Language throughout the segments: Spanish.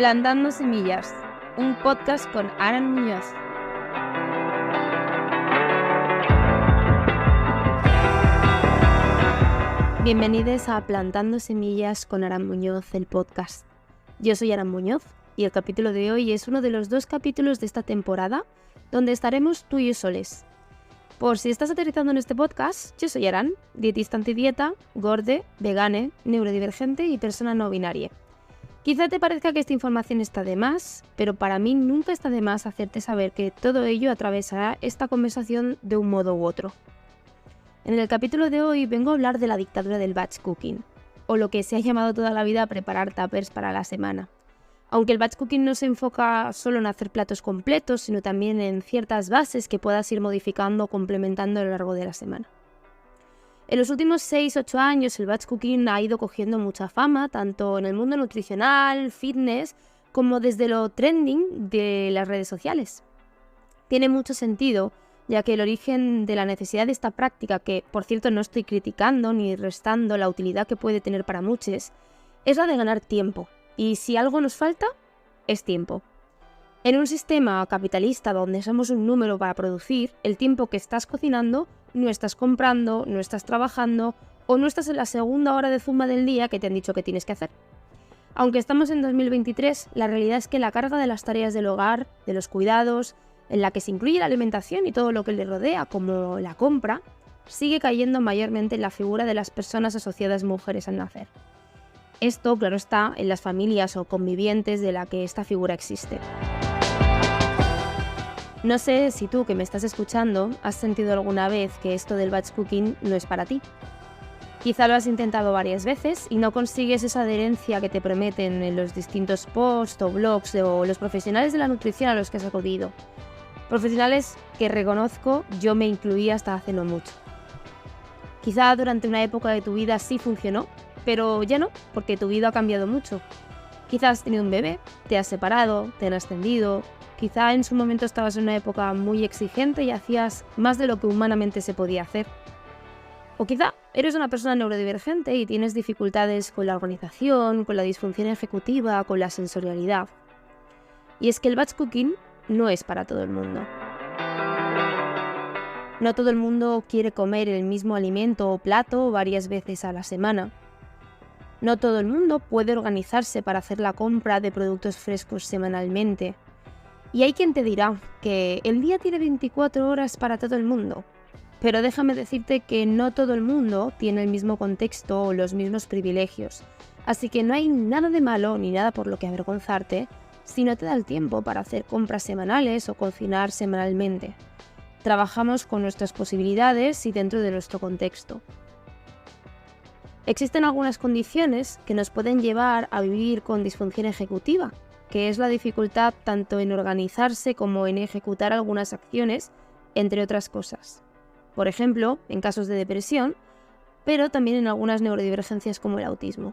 Plantando Semillas, un podcast con Aran Muñoz. Bienvenidos a Plantando Semillas con Aran Muñoz, el podcast. Yo soy Aran Muñoz y el capítulo de hoy es uno de los 2 capítulos de esta temporada donde estaremos tú y yo soles. Por si estás aterrizando en este podcast, yo soy Aran, dietista antidieta, gorde, vegane, neurodivergente y persona no binaria. Quizá te parezca que esta información está de más, pero para mí nunca está de más hacerte saber que todo ello atravesará esta conversación de un modo u otro. En el capítulo de hoy vengo a hablar de la dictadura del batch cooking, o lo que se ha llamado toda la vida preparar tuppers para la semana. Aunque el batch cooking no se enfoca solo en hacer platos completos, sino también en ciertas bases que puedas ir modificando o complementando a lo largo de la semana. En los últimos 6-8 años el batch cooking ha ido cogiendo mucha fama, tanto en el mundo nutricional, fitness, como desde lo trending de las redes sociales. Tiene mucho sentido, ya que el origen de la necesidad de esta práctica, que por cierto no estoy criticando ni restando la utilidad que puede tener para muchos, es la de ganar tiempo. Y si algo nos falta, es tiempo. En un sistema capitalista donde somos un número para producir, el tiempo que estás cocinando no estás comprando, no estás trabajando o no estás en la segunda hora de zumba del día que te han dicho que tienes que hacer. Aunque estamos en 2023, la realidad es que la carga de las tareas del hogar, de los cuidados, en la que se incluye la alimentación y todo lo que le rodea, como la compra, sigue cayendo mayormente en la figura de las personas asociadas mujeres al nacer. Esto, claro está, en las familias o convivientes de la que esta figura existe. No sé si tú, que me estás escuchando, has sentido alguna vez que esto del batch cooking no es para ti. Quizá lo has intentado varias veces y no consigues esa adherencia que te prometen en los distintos posts o blogs o los profesionales de la nutrición a los que has acudido. Profesionales que reconozco yo me incluí hasta hace no mucho. Quizá durante una época de tu vida sí funcionó, pero ya no, porque tu vida ha cambiado mucho. Quizá has tenido un bebé, te has separado, te han ascendido. Quizá en su momento estabas en una época muy exigente y hacías más de lo que humanamente se podía hacer. O quizá eres una persona neurodivergente y tienes dificultades con la organización, con la disfunción ejecutiva, con la sensorialidad. Y es que el batch cooking no es para todo el mundo. No todo el mundo quiere comer el mismo alimento o plato varias veces a la semana. No todo el mundo puede organizarse para hacer la compra de productos frescos semanalmente. Y hay quien te dirá que el día tiene 24 horas para todo el mundo. Pero déjame decirte que no todo el mundo tiene el mismo contexto o los mismos privilegios. Así que no hay nada de malo ni nada por lo que avergonzarte si no te da el tiempo para hacer compras semanales o cocinar semanalmente. Trabajamos con nuestras posibilidades y dentro de nuestro contexto. Existen algunas condiciones que nos pueden llevar a vivir con disfunción ejecutiva, que es la dificultad tanto en organizarse como en ejecutar algunas acciones, entre otras cosas. Por ejemplo, en casos de depresión, pero también en algunas neurodivergencias como el autismo.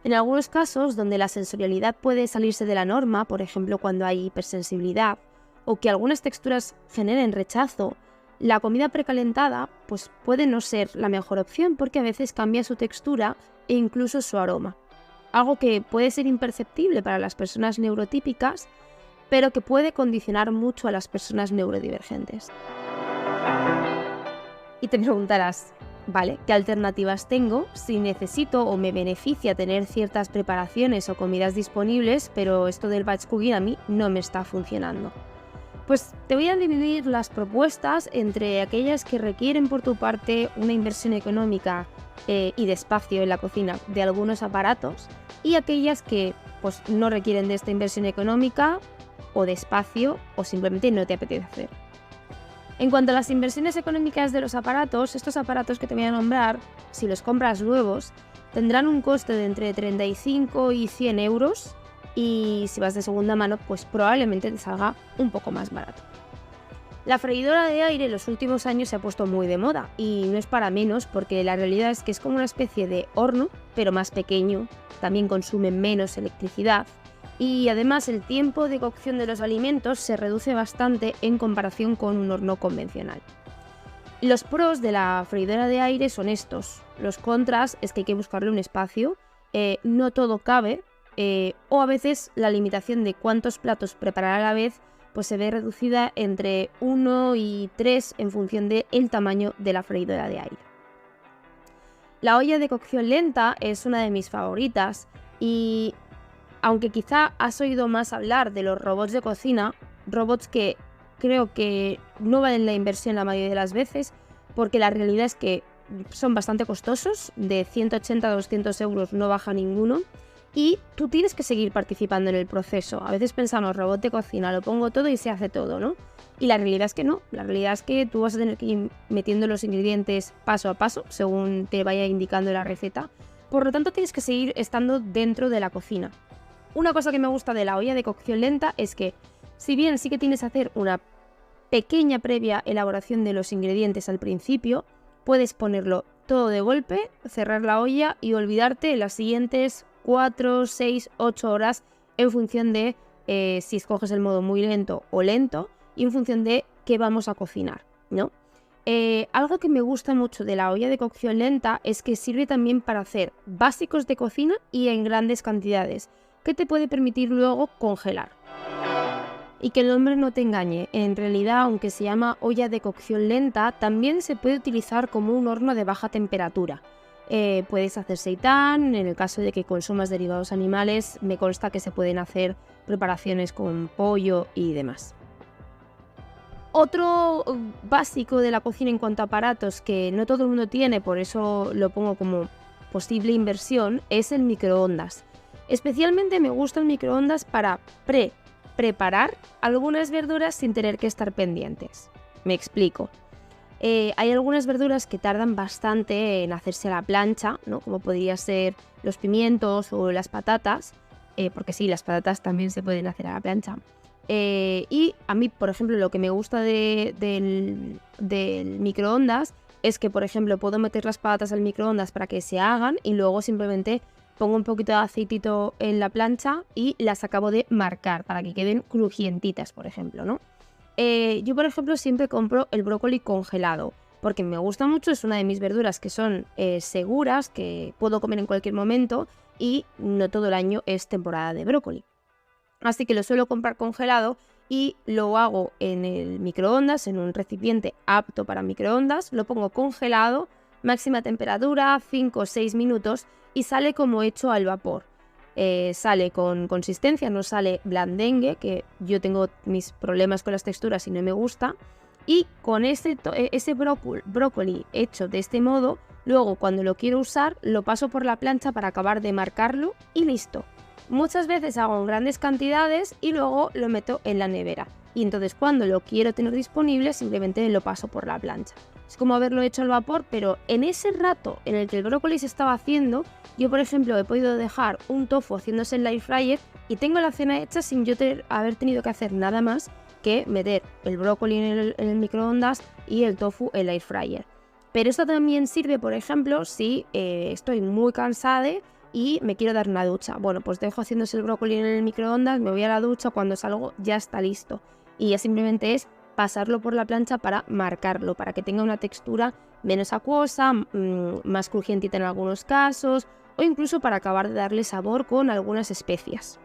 En algunos casos donde la sensorialidad puede salirse de la norma, por ejemplo cuando hay hipersensibilidad, o que algunas texturas generen rechazo, la comida precalentada pues puede no ser la mejor opción porque a veces cambia su textura e incluso su aroma. Algo que puede ser imperceptible para las personas neurotípicas, pero que puede condicionar mucho a las personas neurodivergentes. Y te preguntarás, ¿vale? ¿Qué alternativas tengo si necesito o me beneficia tener ciertas preparaciones o comidas disponibles, pero esto del batch cooking a mí no me está funcionando? Pues te voy a dividir las propuestas entre aquellas que requieren por tu parte una inversión económica y de espacio en la cocina de algunos aparatos y aquellas que pues, no requieren de esta inversión económica o de espacio o simplemente no te apetece hacer. En cuanto a las inversiones económicas de los aparatos, estos aparatos que te voy a nombrar, si los compras nuevos, tendrán un coste de entre 35 y 100 euros. Y si vas de segunda mano, pues probablemente te salga un poco más barato. La freidora de aire en los últimos años se ha puesto muy de moda y no es para menos porque la realidad es que es como una especie de horno, pero más pequeño, también consume menos electricidad y además el tiempo de cocción de los alimentos se reduce bastante en comparación con un horno convencional. Los pros de la freidora de aire son estos. Los contras es que hay que buscarle un espacio, no todo cabe o a veces la limitación de cuántos platos preparar a la vez pues se ve reducida entre 1 y 3 en función del tamaño de la freidora de aire. La olla de cocción lenta es una de mis favoritas y aunque quizá has oído más hablar de los robots de cocina, robots que creo que no valen la inversión la mayoría de las veces, porque la realidad es que son bastante costosos, de 180 a 200 euros no baja ninguno, y tú tienes que seguir participando en el proceso. A veces pensamos, robot de cocina, lo pongo todo y se hace todo, ¿no? Y la realidad es que no, la realidad es que tú vas a tener que ir metiendo los ingredientes paso a paso, según te vaya indicando la receta. Por lo tanto, tienes que seguir estando dentro de la cocina. Una cosa que me gusta de la olla de cocción lenta es que, si bien sí que tienes que hacer una pequeña previa elaboración de los ingredientes al principio, puedes ponerlo todo de golpe, cerrar la olla y olvidarte las siguientes 4, 6, 8 horas en función de si escoges el modo muy lento o lento y en función de qué vamos a cocinar, ¿no? Algo que me gusta mucho de la olla de cocción lenta es que sirve también para hacer básicos de cocina y en grandes cantidades, que te puede permitir luego congelar. Y que el nombre no te engañe, en realidad, aunque se llama olla de cocción lenta, también se puede utilizar como un horno de baja temperatura. Puedes hacer seitán, en el caso de que consumas derivados animales, me consta que se pueden hacer preparaciones con pollo y demás. Otro básico de la cocina en cuanto a aparatos que no todo el mundo tiene, por eso lo pongo como posible inversión, es el microondas. Especialmente me gusta el microondas para preparar algunas verduras sin tener que estar pendientes. Me explico. Hay algunas verduras que tardan bastante en hacerse a la plancha, ¿no? Como podría ser los pimientos o las patatas, porque sí, las patatas también se pueden hacer a la plancha. Y a mí, por ejemplo, lo que me gusta del microondas es que, por ejemplo, puedo meter las patatas al microondas para que se hagan y luego simplemente pongo un poquito de aceitito en la plancha y las acabo de marcar para que queden crujientitas, por ejemplo, ¿no? Yo, por ejemplo, siempre compro el brócoli congelado porque me gusta mucho, es una de mis verduras que son seguras, que puedo comer en cualquier momento y no todo el año es temporada de brócoli. Así que lo suelo comprar congelado y lo hago en el microondas, en un recipiente apto para microondas, lo pongo congelado, máxima temperatura, 5 o 6 minutos y sale como hecho al vapor. Sale con consistencia, no sale blandengue, que yo tengo mis problemas con las texturas y no me gusta. Y con ese brócoli hecho de este modo, luego cuando lo quiero usar, lo paso por la plancha para acabar de marcarlo y listo. Muchas veces hago en grandes cantidades y luego lo meto en la nevera. Y entonces cuando lo quiero tener disponible, simplemente lo paso por la plancha. Es como haberlo hecho al vapor, pero en ese rato en el que el brócoli se estaba haciendo, yo, por ejemplo, he podido dejar un tofu haciéndose en la air fryer y tengo la cena hecha sin yo haber tenido que hacer nada más que meter el brócoli en el microondas y el tofu en la air fryer. Pero esto también sirve, por ejemplo, si estoy muy cansada y me quiero dar una ducha. Bueno, pues dejo haciéndose el brócoli en el microondas, me voy a la ducha, cuando salgo ya está listo. Y ya simplemente es pasarlo por la plancha para marcarlo, para que tenga una textura menos acuosa, más crujientita en algunos casos, o incluso para acabar de darle sabor con algunas especias.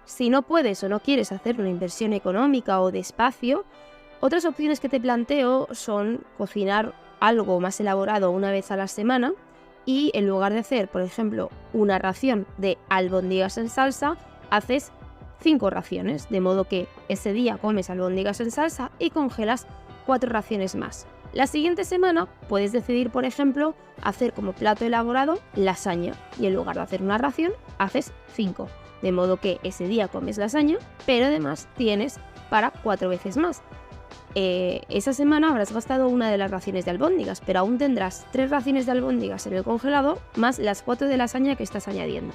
Si no puedes o no quieres hacer una inversión económica o de espacio, otras opciones que te planteo son cocinar algo más elaborado una vez a la semana y en lugar de hacer, por ejemplo, una ración de albóndigas en salsa, haces 5 raciones, de modo que ese día comes albóndigas en salsa y congelas 4 raciones más. La siguiente semana puedes decidir, por ejemplo, hacer como plato elaborado lasaña y en lugar de hacer una ración, haces 5. De modo que ese día comes lasaña, pero además tienes para 4 veces más. Esa semana habrás gastado una de las raciones de albóndigas, pero aún tendrás 3 raciones de albóndigas en el congelador más las 4 de lasaña que estás añadiendo.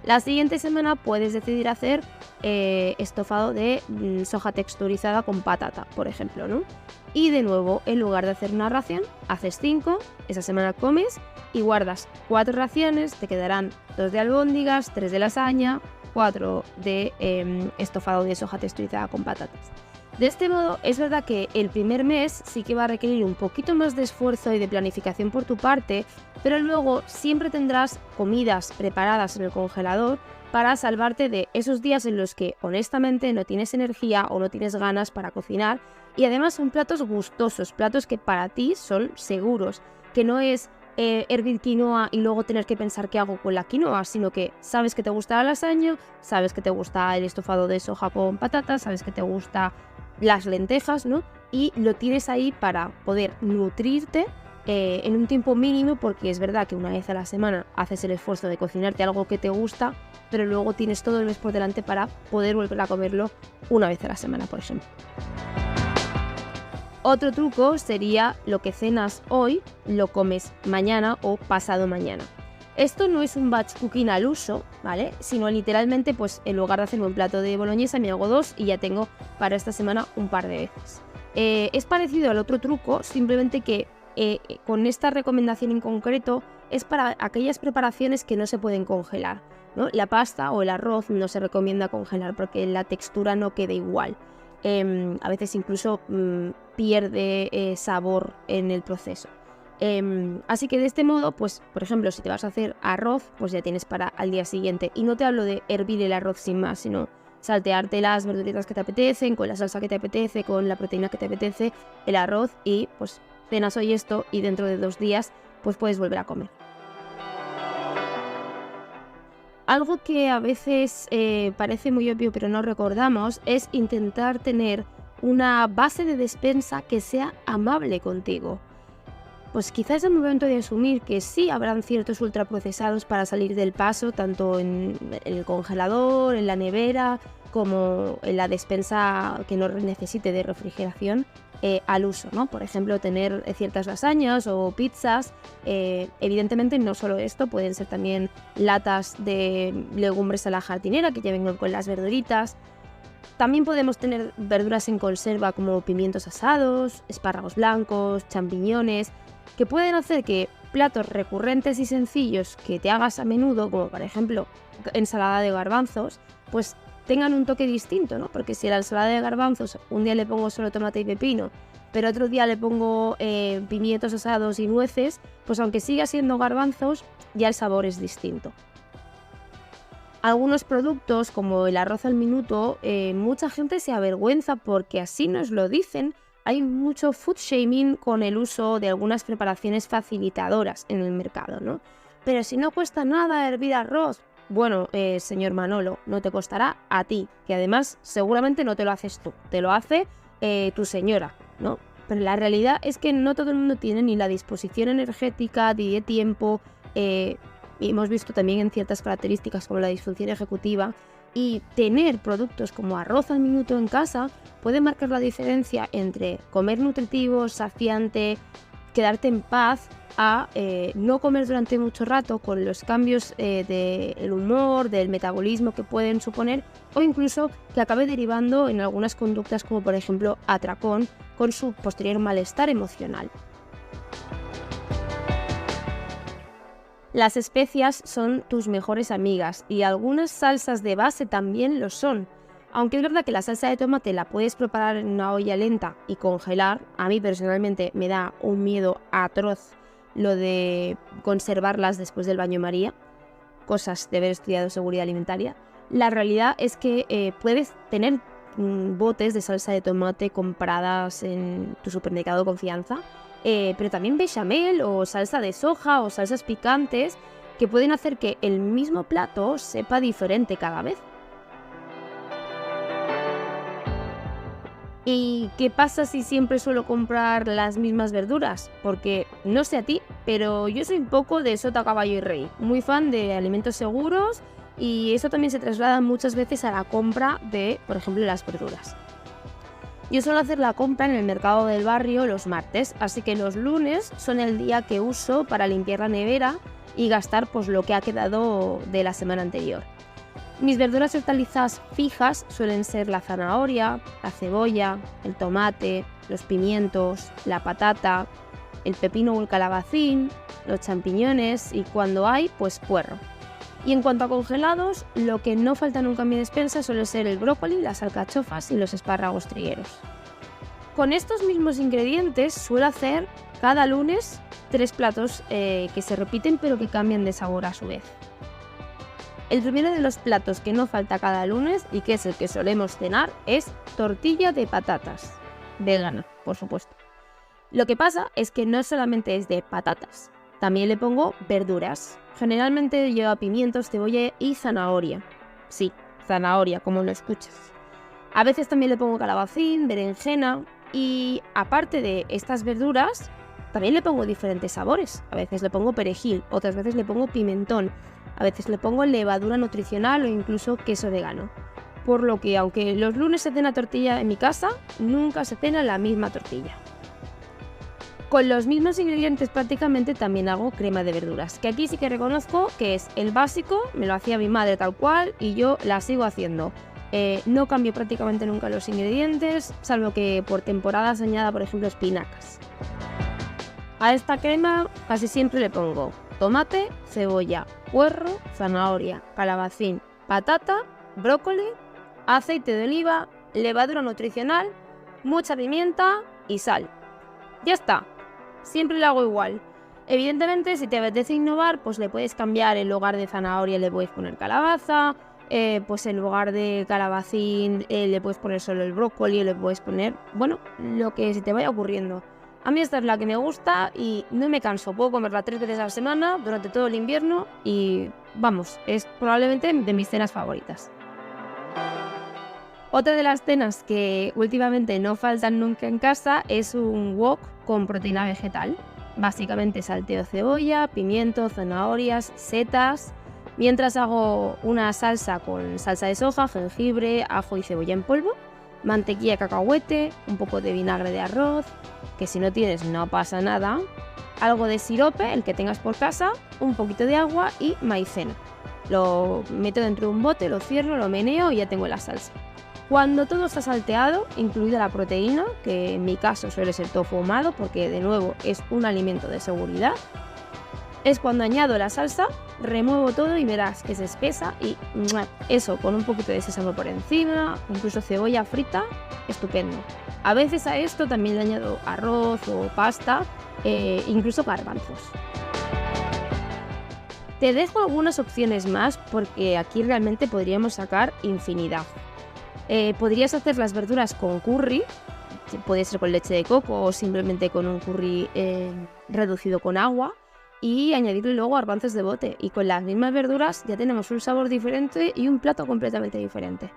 La siguiente semana puedes decidir hacer estofado de soja texturizada con patata, por ejemplo, ¿no? Y de nuevo, en lugar de hacer una ración, haces 5, esa semana comes y guardas 4 raciones, te quedarán 2 de albóndigas, 3 de lasaña, 4 de estofado de soja texturizada con patatas. De este modo, es verdad que el primer mes sí que va a requerir un poquito más de esfuerzo y de planificación por tu parte, pero luego siempre tendrás comidas preparadas en el congelador para salvarte de esos días en los que honestamente no tienes energía o no tienes ganas para cocinar, y además son platos gustosos, platos que para ti son seguros, que no es hervir quinoa y luego tener que pensar qué hago con la quinoa, sino que sabes que te gusta la lasaña, sabes que te gusta el estofado de soja con patatas, sabes que te gusta las lentejas, ¿no? Y lo tienes ahí para poder nutrirte en un tiempo mínimo, porque es verdad que una vez a la semana haces el esfuerzo de cocinarte algo que te gusta, pero luego tienes todo el mes por delante para poder volver a comerlo una vez a la semana, por ejemplo. Otro truco sería lo que cenas hoy, lo comes mañana o pasado mañana. Esto no es un batch cooking al uso, ¿vale? Sino literalmente, pues en lugar de hacerme un plato de boloñesa, me hago 2 y ya tengo para esta semana un par de veces. Es parecido al otro truco, simplemente que con esta recomendación en concreto es para aquellas preparaciones que no se pueden congelar, ¿no? La pasta o el arroz no se recomienda congelar porque la textura no queda igual. A veces incluso pierde sabor en el proceso. Así que de este modo, pues por ejemplo, si te vas a hacer arroz, pues ya tienes para al día siguiente. Y no te hablo de hervir el arroz sin más, sino saltearte las verduritas que te apetecen, con la salsa que te apetece, con la proteína que te apetece, el arroz, y pues cenas hoy esto y dentro de 2 días pues puedes volver a comer. Algo que a veces parece muy obvio pero no recordamos es intentar tener una base de despensa que sea amable contigo. Pues quizás es el momento de asumir que sí habrán ciertos ultraprocesados para salir del paso, tanto en el congelador, en la nevera, como en la despensa que no necesite de refrigeración al uso, ¿no? Por ejemplo, tener ciertas lasañas o pizzas. Evidentemente no solo esto, pueden ser también latas de legumbres a la jardinera que ya vengan con las verduritas. También podemos tener verduras en conserva como pimientos asados, espárragos blancos, champiñones, que pueden hacer que platos recurrentes y sencillos que te hagas a menudo, como por ejemplo ensalada de garbanzos, pues tengan un toque distinto, ¿no? Porque si a la ensalada de garbanzos un día le pongo solo tomate y pepino, pero otro día le pongo pimientos asados y nueces, pues aunque siga siendo garbanzos, ya el sabor es distinto. Algunos productos, como el arroz al minuto, mucha gente se avergüenza porque así nos lo dicen. Hay mucho food shaming con el uso de algunas preparaciones facilitadoras en el mercado, ¿no? Pero si no cuesta nada hervir arroz, bueno, señor Manolo, no te costará a ti, que además seguramente no te lo haces tú, te lo hace tu señora, ¿no? Pero la realidad es que no todo el mundo tiene ni la disposición energética, ni de tiempo, y hemos visto también en ciertas características como la disfunción ejecutiva, y tener productos como arroz al minuto en casa puede marcar la diferencia entre comer nutritivo, saciante, quedarte en paz, a no comer durante mucho rato con los cambios del humor, del metabolismo que pueden suponer, o incluso que acabe derivando en algunas conductas como por ejemplo atracón con su posterior malestar emocional. Las especias son tus mejores amigas y algunas salsas de base también lo son. Aunque es verdad que la salsa de tomate la puedes preparar en una olla lenta y congelar, a mí personalmente me da un miedo atroz lo de conservarlas después del baño María, cosas de haber estudiado seguridad alimentaria. La realidad es que puedes tener botes de salsa de tomate compradas en tu supermercado de confianza, pero también bechamel o salsa de soja o salsas picantes que pueden hacer que el mismo plato sepa diferente cada vez. ¿Y qué pasa si siempre suelo comprar las mismas verduras? Porque no sé a ti, pero yo soy un poco de sota, caballo y rey, muy fan de alimentos seguros, y eso también se traslada muchas veces a la compra de, por ejemplo, las verduras. Yo suelo hacer la compra en el mercado del barrio los martes, así que los lunes son el día que uso para limpiar la nevera y gastar pues lo que ha quedado de la semana anterior. Mis verduras y hortalizas fijas suelen ser la zanahoria, la cebolla, el tomate, los pimientos, la patata, el pepino o el calabacín, los champiñones y cuando hay, pues puerro. Y en cuanto a congelados, lo que no falta nunca en mi despensa suele ser el brócoli, las alcachofas y los espárragos trigueros. Con estos mismos ingredientes suelo hacer cada lunes 3 platos que se repiten pero que cambian de sabor a su vez. El primero de los platos que no falta cada lunes y que es el que solemos cenar es tortilla de patatas, vegana, por supuesto. Lo que pasa es que no solamente es de patatas, también le pongo verduras. Generalmente lleva pimientos, cebolla y zanahoria. Sí, zanahoria, como lo escuchas. A veces también le pongo calabacín, berenjena y aparte de estas verduras, también le pongo diferentes sabores. A veces le pongo perejil, otras veces le pongo pimentón. A veces le pongo levadura nutricional o incluso queso vegano. Por lo que, aunque los lunes se cena tortilla en mi casa, nunca se cena la misma tortilla. Con los mismos ingredientes prácticamente también hago crema de verduras, que aquí sí que reconozco que es el básico, me lo hacía mi madre tal cual y yo la sigo haciendo. No cambio prácticamente nunca los ingredientes, salvo que por temporadas añada, por ejemplo, espinacas. A esta crema casi siempre le pongo tomate, cebolla, puerro, zanahoria, calabacín, patata, brócoli, aceite de oliva, levadura nutricional, mucha pimienta y sal. Ya está, siempre lo hago igual. Evidentemente, si te apetece innovar, pues le puedes cambiar, en lugar de zanahoria le puedes poner calabaza, pues en lugar de calabacín le puedes poner solo el brócoli, le puedes poner, bueno, lo que se te vaya ocurriendo. A mí esta es la que me gusta y no me canso, puedo comerla 3 veces a la semana durante todo el invierno y vamos, es probablemente de mis cenas favoritas. Otra de las cenas que últimamente no faltan nunca en casa es un wok con proteína vegetal. Básicamente salteo cebolla, pimiento, zanahorias, setas, mientras hago una salsa con salsa de soja, jengibre, ajo y cebolla en polvo, mantequilla, cacahuete, un poco de vinagre de arroz, que si no tienes no pasa nada, algo de sirope, el que tengas por casa, un poquito de agua y maicena. Lo meto dentro de un bote, lo cierro, lo meneo y ya tengo la salsa. Cuando todo está salteado, incluida la proteína, que en mi caso suele ser tofu ahumado porque de nuevo es un alimento de seguridad, es cuando añado la salsa, remuevo todo y verás que se espesa y eso con un poquito de sésamo por encima, incluso cebolla frita, estupendo. A veces a esto también le añado arroz o pasta, incluso garbanzos. Te dejo algunas opciones más porque aquí realmente podríamos sacar infinidad. Podrías hacer las verduras con curry, puede ser con leche de coco o simplemente con un curry reducido con agua y añadirle luego garbanzos de bote y con las mismas verduras ya tenemos un sabor diferente y un plato completamente diferente.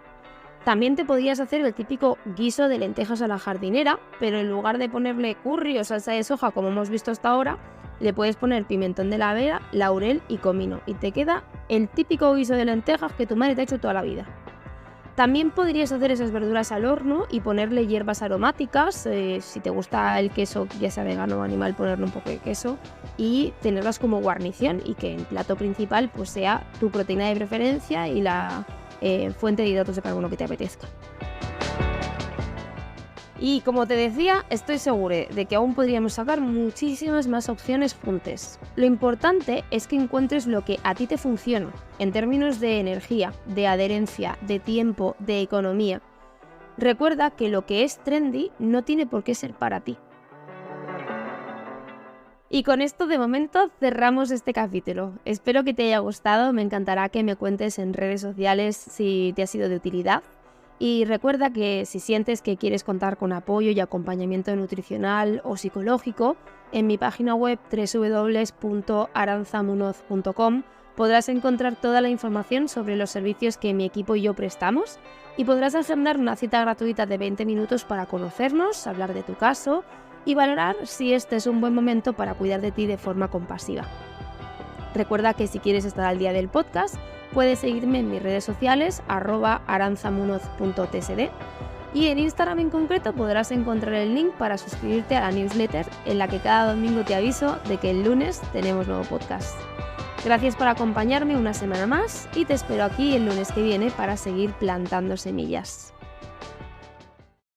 También te podrías hacer el típico guiso de lentejas a la jardinera, pero en lugar de ponerle curry o salsa de soja como hemos visto hasta ahora, le puedes poner pimentón de la vera, laurel y comino y te queda el típico guiso de lentejas que tu madre te ha hecho toda la vida. También podrías hacer esas verduras al horno y ponerle hierbas aromáticas, si te gusta el queso, ya sea vegano o animal, ponerle un poco de queso y tenerlas como guarnición y que el plato principal pues sea tu proteína de preferencia y la fuente de hidratos de carbono que te apetezca. Y como te decía, estoy segura de que aún podríamos sacar muchísimas más opciones juntas. Lo importante es que encuentres lo que a ti te funciona, en términos de energía, de adherencia, de tiempo, de economía. Recuerda que lo que es trendy no tiene por qué ser para ti. Y con esto de momento cerramos este capítulo. Espero que te haya gustado, me encantará que me cuentes en redes sociales si te ha sido de utilidad. Y recuerda que si sientes que quieres contar con apoyo y acompañamiento nutricional o psicológico, en mi página web www.aranzamunoz.com podrás encontrar toda la información sobre los servicios que mi equipo y yo prestamos y podrás agendar una cita gratuita de 20 minutos para conocernos, hablar de tu caso y valorar si este es un buen momento para cuidar de ti de forma compasiva. Recuerda que si quieres estar al día del podcast, puedes seguirme en mis redes sociales @aranzamunoz.tsd y en Instagram en concreto podrás encontrar el link para suscribirte a la newsletter en la que cada domingo te aviso de que el lunes tenemos nuevo podcast. Gracias por acompañarme una semana más y te espero aquí el lunes que viene para seguir plantando semillas.